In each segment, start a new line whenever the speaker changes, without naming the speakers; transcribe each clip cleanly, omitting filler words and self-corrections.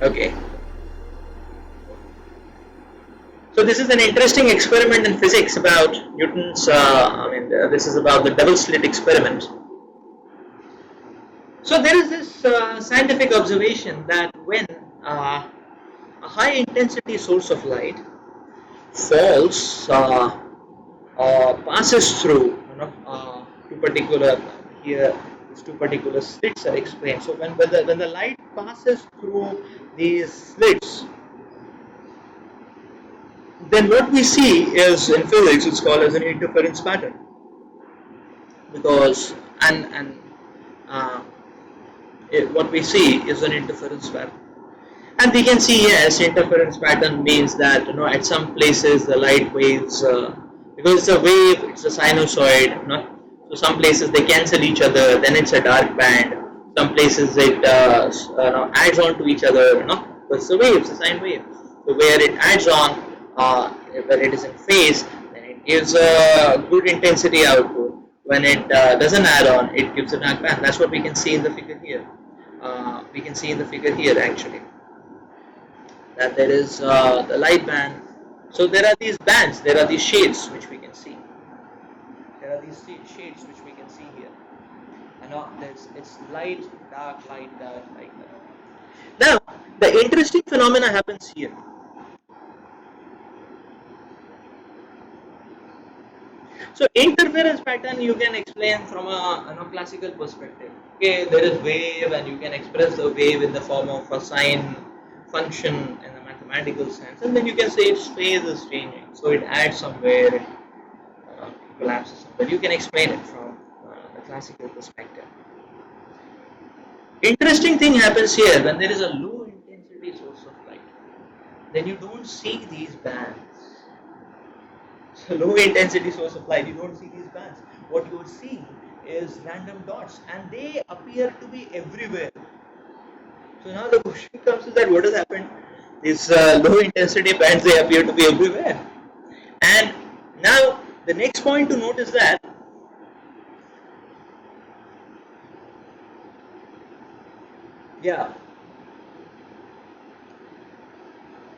Okay. So this is an interesting experiment in physics about Newton's. This is about the double slit experiment. So there is this scientific observation that when a high intensity source of light falls, passes through, two particular here. These two particular slits are explained. So when the light passes through these slits, then what we see is, in physics, it's called as an interference pattern, because uh, what we see is an interference pattern. And we can see, yes, interference pattern means that at some places the light waves, because it's a wave, it's a sinusoid, so some places they cancel each other, then it's a dark band. Some places it adds on to each other, but it's a wave, it's a sine wave. So where it adds on, where it is in phase, then it gives a good intensity output. When it doesn't add on, it gives a dark band. That's what we can see in the figure here. We can see in the figure here actually that there is the light band. So there are these bands, there are these shades which we can see. There are these shades which we can see here. And it's light, dark, light, dark, light, dark. Now, the interesting phenomena happens here. So interference pattern you can explain from a classical perspective. Okay, there is wave, and you can express the wave in the form of a sine function in the mathematical sense, and then you can say its phase is changing, so it adds somewhere, it collapses somewhere. You can explain it from the classical perspective. Interesting thing happens here when there is a low intensity source of light. Then you don't see these bands. So low intensity source of light, you don't see these bands. What you see is random dots, and they appear to be everywhere. So now the question comes is that what has happened? These low intensity bands, they appear to be everywhere. And now the next point to note is that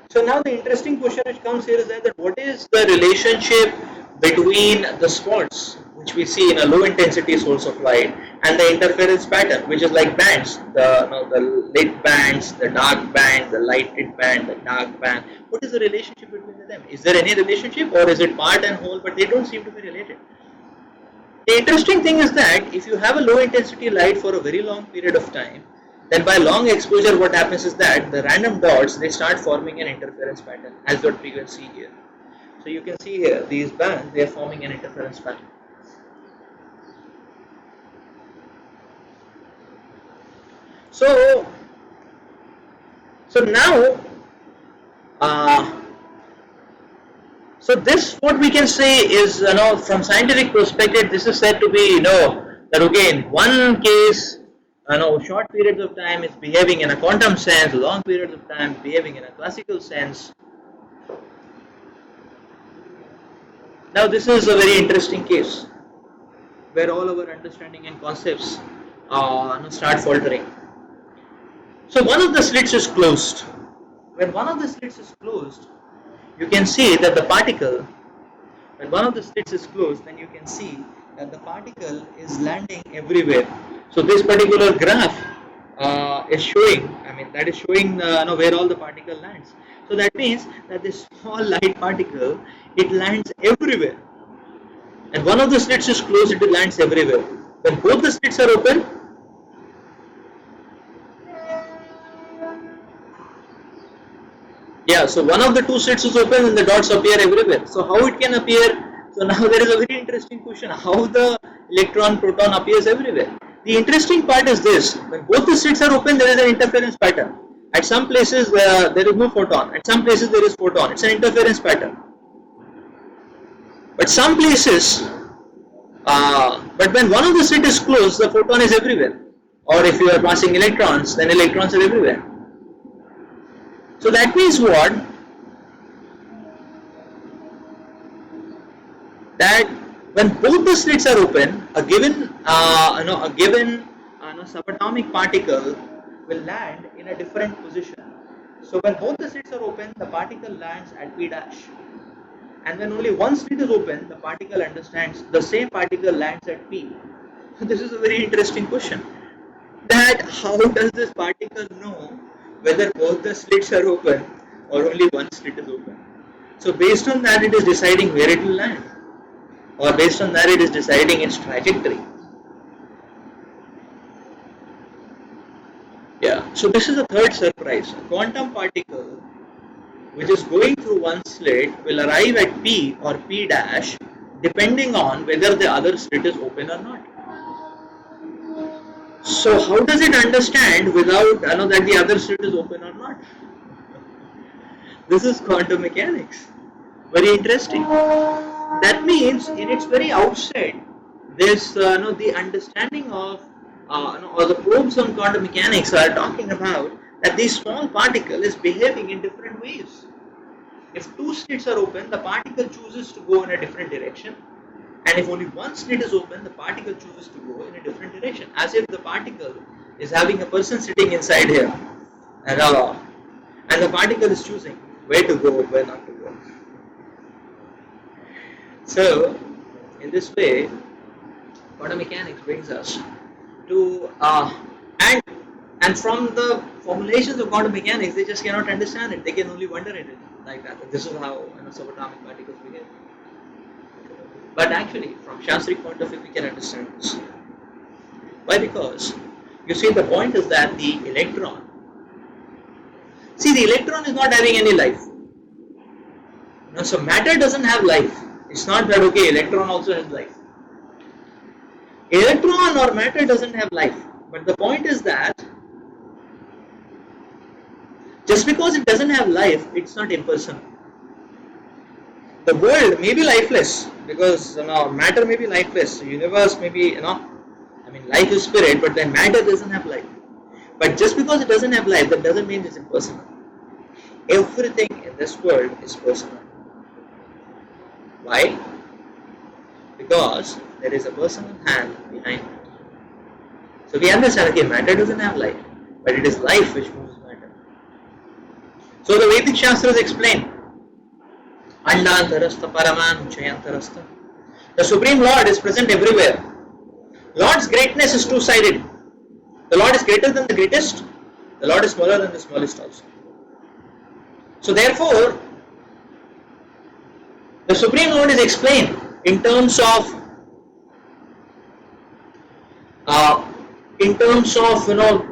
so now the interesting question which comes here is that what is the relationship between the spots which we see in a low intensity source of light and the interference pattern, which is like bands, the lit bands, the dark band, the lighted band, the dark band. What is the relationship between them? Is there any relationship, or is it part and whole, but they don't seem to be related? The interesting thing is that if you have a low intensity light for a very long period of time, then by long exposure what happens is that the random dots, they start forming an interference pattern, as what we can see here. So you can see here these bands, they are forming an interference pattern. So now so this, what we can say is, from scientific perspective, this is said to be, that okay, in one case, short periods of time is behaving in a quantum sense, long periods of time behaving in a classical sense. Now this is a very interesting case where all our understanding and concepts start faltering. So one of the slits is closed. When one of the slits is closed, you can see that the particle, when one of the slits is closed, then you can see that the particle is landing everywhere. So this particular graph is showing, that is showing where all the particle lands. So that means that this small light particle, it lands everywhere. And one of the slits is closed, it lands everywhere. When both the slits are open, so one of the two slits is open and the dots appear everywhere. So how it can appear? So now there is a very interesting question, how the electron proton appears everywhere. The interesting part is this: when both the slits are open, there is an interference pattern. At some places there is no photon, at some places there is photon. It's an interference pattern. But some places, but when one of the slits is closed, the photon is everywhere. Or if you are passing electrons, then electrons are everywhere. So that means what? That when both the slits are open, a given subatomic particle will land in a different position. So when both the slits are open, the particle lands at P dash. And when only one slit is open, the particle understands the same particle lands at P. So this is a very interesting question. That how does this particle know whether both the slits are open or only one slit is open? So based on that, it is deciding where it will land, or based on that, it is deciding its trajectory. Yeah. So this is the third surprise. A quantum particle which is going through one slit will arrive at P or P dash depending on whether the other slit is open or not. So how does it understand without that the other slit is open or not? This is quantum mechanics. Very interesting. That means in its very outset, this the understanding of or the probes on quantum mechanics are talking about that this small particle is behaving in different ways. If two slits are open, the particle chooses to go in a different direction, and if only one slit is open, the particle chooses to go in a different direction, as if the particle is having a person sitting inside here, and the particle is choosing where to go, where not to go. So, in this way, quantum mechanics brings us to and from the formulations of quantum mechanics, they just cannot understand it. They can only wonder at it like that. This is how subatomic particles behave. But actually, from Shastric point of view, we can understand this. Why? Because you see, the point is that the electron. See, the electron is not having any life. So matter doesn't have life. It's not that okay, electron also has life. Electron or matter doesn't have life. But the point is that just because it doesn't have life, it's not impersonal. The world may be lifeless because matter may be lifeless. The universe may be life is spirit, but then matter doesn't have life. But just because it doesn't have life, that doesn't mean it's impersonal. Everything in this world is personal. Why? Because there is a personal hand behind it. So we understand, okay, matter doesn't have life, but it is life which moves matter. So the Vedic Shastras explain, Andantarastha Paraman Chayantarastha. The Supreme Lord is present everywhere. Lord's greatness is two-sided. The Lord is greater than the greatest. The Lord is smaller than the smallest also. So therefore, the Supreme Lord is explained in terms of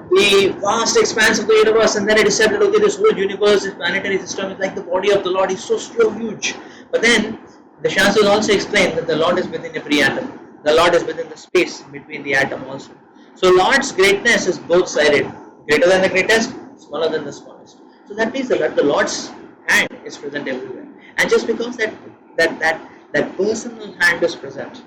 the vast expanse of the universe, and then it is said that okay, this whole universe, this planetary system is like the body of the Lord, is so huge. But then the Shastras also explain that the Lord is within every atom. The Lord is within the space between the atom also. So Lord's greatness is both sided, greater than the greatest, smaller than the smallest. So that means that the Lord's hand is present everywhere. And just because that personal hand is present,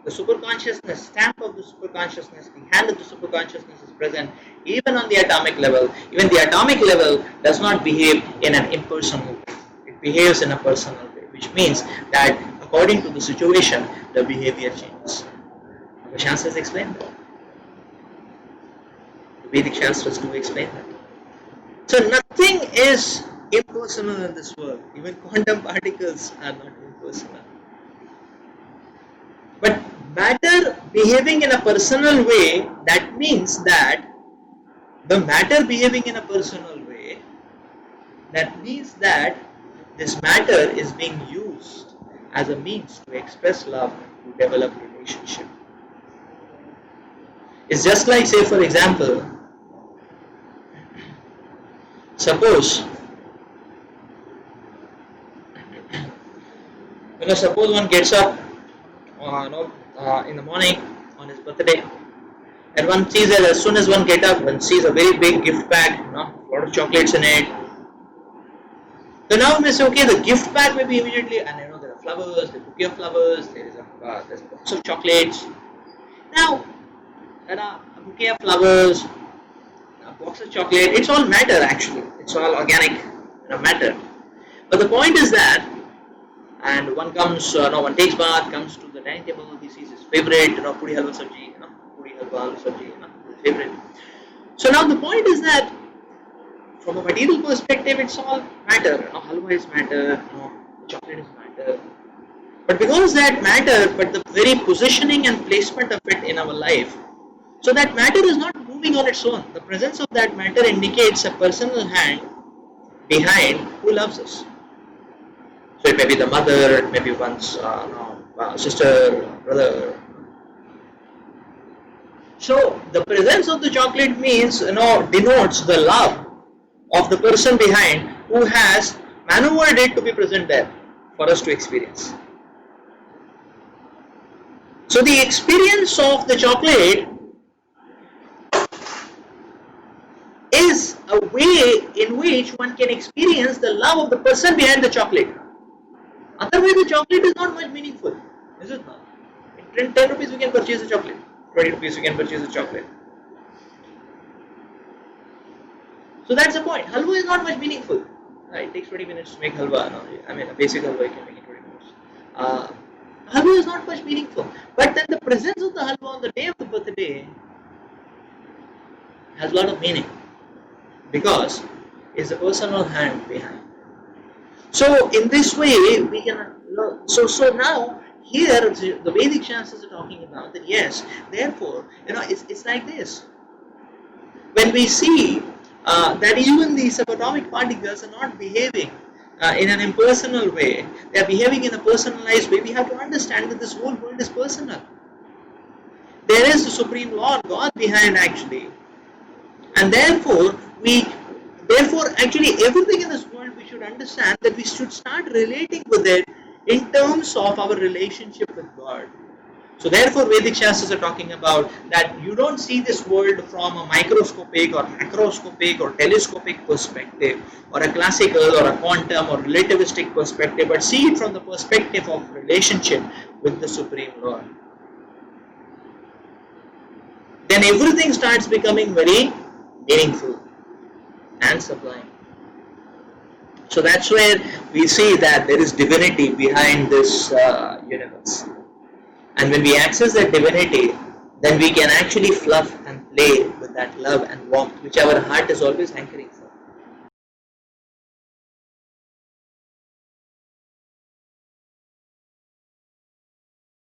the superconsciousness, stamp of the superconsciousness, the hand of the superconsciousness is present even on the atomic level. Even the atomic level does not behave in an impersonal way. It behaves in a personal way, which means that according to the situation, the behavior changes. The Shastras explain that. The Vedic Shastras do explain that. So nothing is impersonal in this world. Even quantum particles are not impersonal. But matter behaving in a personal way, that means that the matter behaving in a personal way, that means that this matter is being used as a means to express love, to develop relationship. It's just like, say for example, suppose one gets up in the morning on his birthday, and one sees that as soon as one gets up, one sees a very big gift bag, a lot of chocolates in it. So now we may say, okay, the gift bag may be immediately, and there are flowers, the bouquet of flowers, there's a box of chocolates. Now, a bouquet of flowers, a box of chocolate, it's all matter actually. It's all organic matter. But the point is that, and one comes, one takes bath, comes to the dining table, he sees his favorite, puri halwa sabji, puri halwa aloo sabji, his favorite. So now the point is that from a material perspective, it's all matter. Halwa is matter, chocolate is matter. But because that matter, but the very positioning and placement of it in our life, so that matter is not moving on its own. The presence of that matter indicates a personal hand behind who loves us. So it may be the mother, it may be one's sister, brother. So the presence of the chocolate means, denotes the love of the person behind who has maneuvered it to be present there for us to experience. So the experience of the chocolate is a way in which one can experience the love of the person behind the chocolate. Otherwise the chocolate is not much meaningful, is it not? In 10 rupees we can purchase a chocolate, 20 rupees we can purchase a chocolate. So that's the point. Halwa is not much meaningful. It takes 20 minutes to make halwa. A basic halwa you can make in 20 minutes. Halwa is not much meaningful. But then the presence of the halwa on the day of the birthday has a lot of meaning, because it's the personal hand behind. So in this way we can so now here the Vedic Shastras are talking about that, yes, therefore it's like this. When we see that even the subatomic particles are not behaving in an impersonal way, they are behaving in a personalized way, we have to understand that this whole world is personal. There is the Supreme Lord, God behind actually, and therefore actually everything in this world we should understand that we should start relating with it in terms of our relationship with God. So therefore Vedic Shastras are talking about that you don't see this world from a microscopic or macroscopic or telescopic perspective, or a classical or a quantum or relativistic perspective, but see it from the perspective of relationship with the Supreme Lord. Then everything starts becoming very meaningful and sublime. So that's where we see that there is divinity behind this universe. And when we access that divinity, then we can actually fluff and play with that love and warmth which our heart is always hankering for.